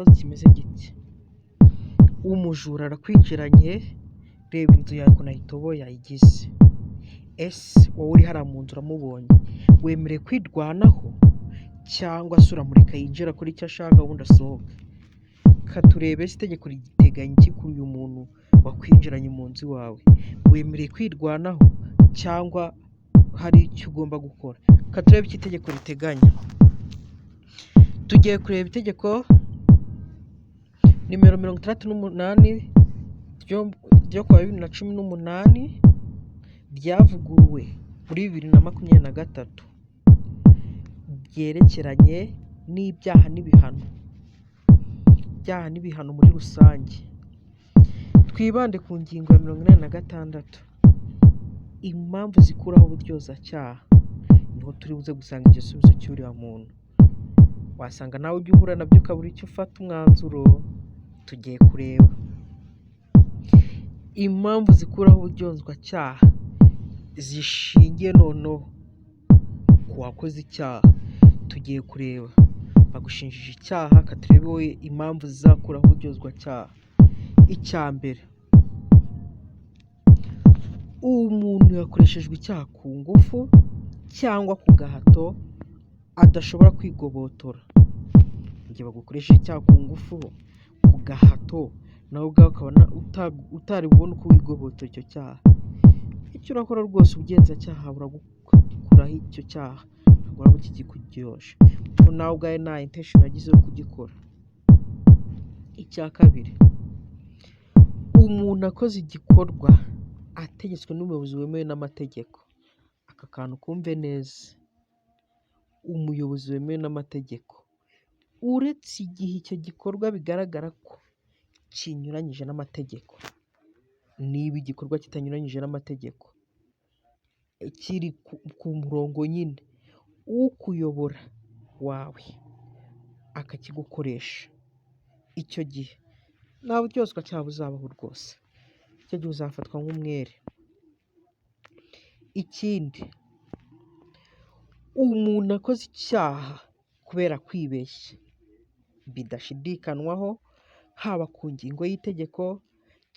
Ikibazo kimeze giti: umujura arakwinjiranye, reba inzu yawe ukuntu ayitoboye yayigize. Ese wowe uri hariya mu nzu uramubonye, wemerewe kwirwanaho cyangwa se uramureka yinjira akora icyo ashaka ubundi asohoke? Reka turebe ese itegeko riteganya iki kuri uyu muntu wakwinjiranye mu nzu iwawe, wemerewe kwirwanaho cyangwa hari icyo ugomba gukora? Reka turebe icyo itegeko riteganya. Tugiye kureba itegeko nimero 68 ryo kuwa 2018 ryavuguruwe muri 2023 ryerekeranye n'ibyaha n'ibihano. Ibyaha n'ibihano muri rusange. Twibande ku ngingo ya 86, impamvu zikuraho uburyozacyaha. Niho turi buze gusanga igisubizo cy'uriya muntu. Wasanga nawe ujya uhura nabyo ukabura icyo ufata umwanzuro. Tugiye kureba impamvu zikuraho uburyozwacyaha zishingiye noneho ku wakoze icyaha. Tugiye kureba bagushinjije icyaha, reka turebe wowe impamvu zizakuraho uburyozwacyaha. Icya mbere, umuntu yakoreshejwe icyaha ku ngufu cyangwa ku gahato adashobora kwigobotora. Igihe bagukoresha icyaha ku ngufu, ku gahato, nawe ubwawe ukabona utari bubone uko wigobotora icyo cyaha, icyo urakora rwose ubugenzacyaha buragukuraho icyo cyaha, ntabwo waba ukikikuryosha kuko nawe ubwawe nta intention wagize yo kugikora. Icya kabiri, umuntu akoze igikorwa ategetswe n'umuyobozi wemewe n'amategeko. Aka kantu kumve neza: umuyobozi wemewe n'amategeko, uretse igihe icyo gikorwa bigaragara ko kinyuranyije n'amategeko. Niba igikorwa kitanyuranyije n'amategeko, kiri ku murongo nyine, ukuyobora wawe akakigukoresha, icyo gihe nta buryozwacyaha buzabaho rwose. Icyo gihe uzafatwa nk'umwere. Ikindi, umuntu akoze icyaha kubera kwibeshya bidashidikanywaho, haba ku ngingo y'itegeko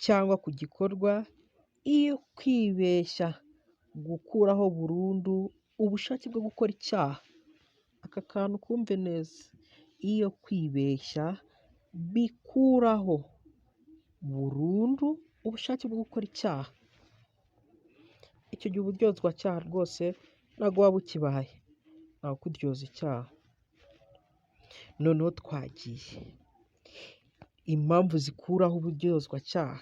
cyangwa ku gikorwa, iyo kwibeshya gukuraho burundu ubushake bwo gukora icyaha. Aka kantu kumve neza: iyo kwibeshya bikuraho burundu ubushake bwo gukora icyaha, icyo gihe uburyozwacyaha rwose ntabwo waba ukibaye, ntawe ukuryoza icyaha. Noneho twagiye impamvu zikuraho uburyozwacyaha,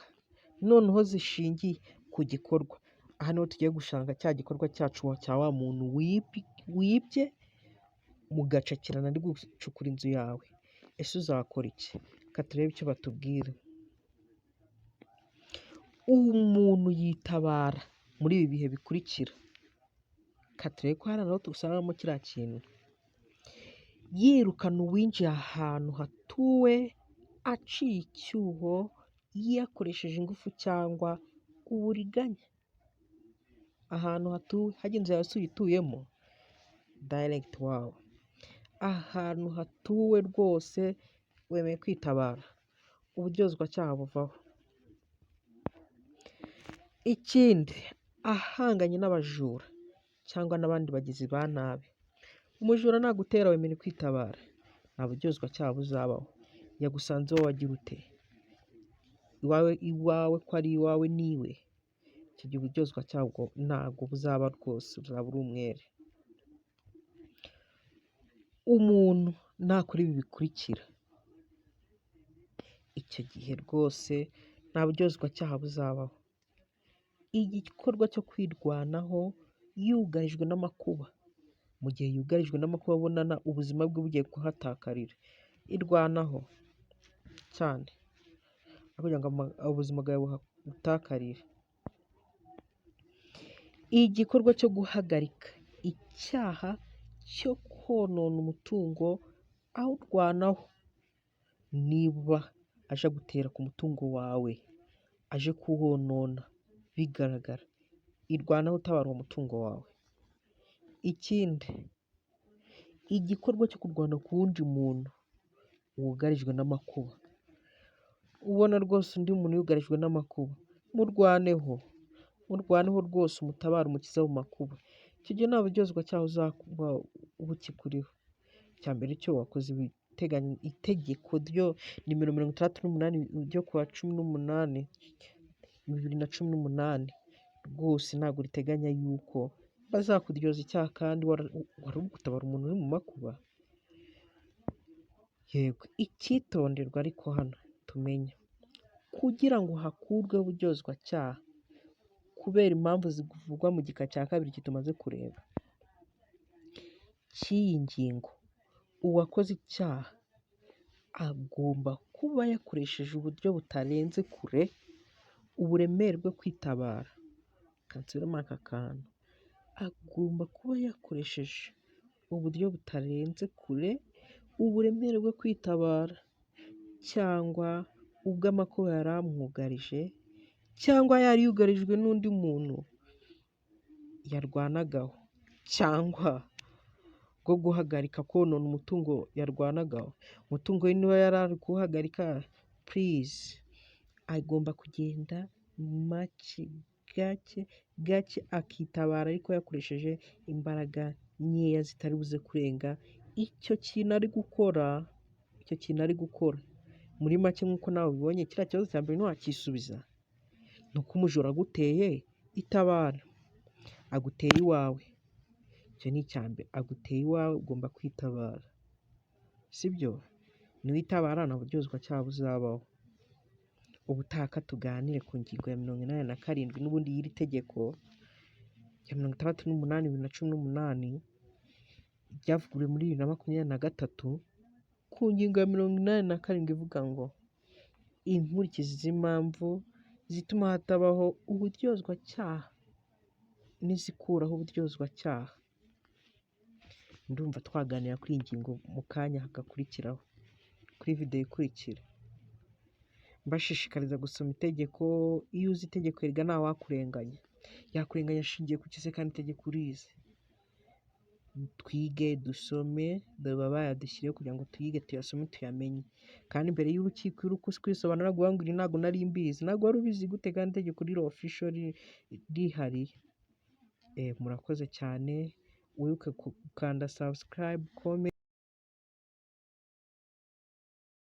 noneho zishingiye ku gikorwa. Aha niho tugiye gushanga cya gikorwa cyacu cya wa muntu wibye mugacakirana ari gucukura inzu yawe. Ese uzakora iki? Reka turebe icyo batubwira. Umuntu yitabara muri ibi bihe bikurikira. Reka turebe ko hari naho dusangamo kiriya kintu: yirukana uwinjiye ahantu hatuwe aciye icyuho yakoresheje ingufu cyangwa uburiganya. Ahantu hatuwe, hajya inzu yawe uyituyemo direct, wawe ahantu hatuwe rwose wemeye kwitabara, uburyozwacyaha buvaho. Ikindi, ahanganye n'abajura cyangwa n'abandi bagizi ba nabi. Umujura nagutera wemerewe kwitabara, nta buryozwacyaha buzabaho. Yagusanze wowe wagira ute? Iwawe ko ari iwawe niwe, icyo gihe uburyozwacyaha ntabwo buzaba rwose, uzaba uri umwere. Umuntu nakora ibi bikurikira, icyo gihe rwose nta buryozwacyaha buzabaho. Igikorwa cyo kwirwanaho yugarijwe n'amakuba. Mu gihe yugarijwe n'amakuba abonana ubuzima bwe bugiye kuhatakarira, irwanaho cyane kugira ngo ubuzima bwawe butakarire. Igikorwa cyo guhagarika icyaha cyo konona umutungo awurwanaho. Niba aje gutera ku mutungo wawe, aje kuwonona bigaragara, irwanaho utabara uwo mutungo wawe. Ikindi, igikorwa cyo kurwana ku wundi muntu wugarijwe n'amakuba, ubona rwose undi muntu yugarijwe n'amakuba, murwaneho rwose umutabare umukize mu makuba, icyo gihe nta buryozwacyaha uzaba bukikuriho. Icya mbere cyo wakoze itegeko ryo nimero 68 ryo kuwa 18/2018 rwose ntabwo riteganya yuko bazakuryoza icyaha kandi wari uri gutabara umuntu uri mu makuba. Yego, icyitonderwa ariko hano tumenye, kugira ngo hakurweho uburyozwacyaha kubera impamvu zivugwa mu gika cya 2 tumaze kureba cy'iyi ngingo, uwakoze icyaha agomba kuba yakoresheje uburyo butarenze kure uburemere bwo kwitabara. Kansubiramo aka kantu, agomba kuba yakoresheje uburyo butarenze kure uburemere bwo kwitabara, cyangwa ubw'amakuba yari amwugarije, cyangwa yari yugarijwe n'undi muntu yarwanagaho, cyangwa bwo guhagarika konona umutungo yarwanagaho. Umutungo we niba yari ari kuwuhagarika, purize agomba kugenda gake akitabara ariko yakoresheje imbaraga nkeya zitari buze kurenga icyo kintu ari gukora. Muri make nk'uko nawe ubibonye, kiriya kibazo cya mbere ntiwakisubiza, ni uko umujura aguteye itabara, aguteye iwawe. Icyo ni icya mbere, aguteye iwawe ugomba kwitabara, sibyo? Niwitabara nta buryozwacyaha buzabaho. Ubutaha tuganire ku ngingo ya 87 n'ubundi y'iri tegeko rya 68/2018 ryavuguruwe muri 2023 ku ngingo ya 87 ivuga ngo inkurikizi z'impamvu zituma hatabaho uburyozwacyaha n'izikuraho uburyozwacyaha. Ndumva twaganira kuri iyi ngingo mu kanya hagakurikiraho kuri videwo ikurikira. Mbashishikariza gusoma itegeko. Iyo uzi itegeko erega nta wakurenganya, yakurenganya ashingiye ku kize kandi itegeko urizi. Twige dusome, dore baba bayadushyiriyeho kugira ngo tuyige tuyasome tuyamenye, kandi mbere y'urukiko uri kwisobanura guha ngo iri ntabwo nari mbizi, ntabwo wari ubizi gute kandi itegeko riri official rihari. Murakoze cyane, wibuke gukanda subscribe, comment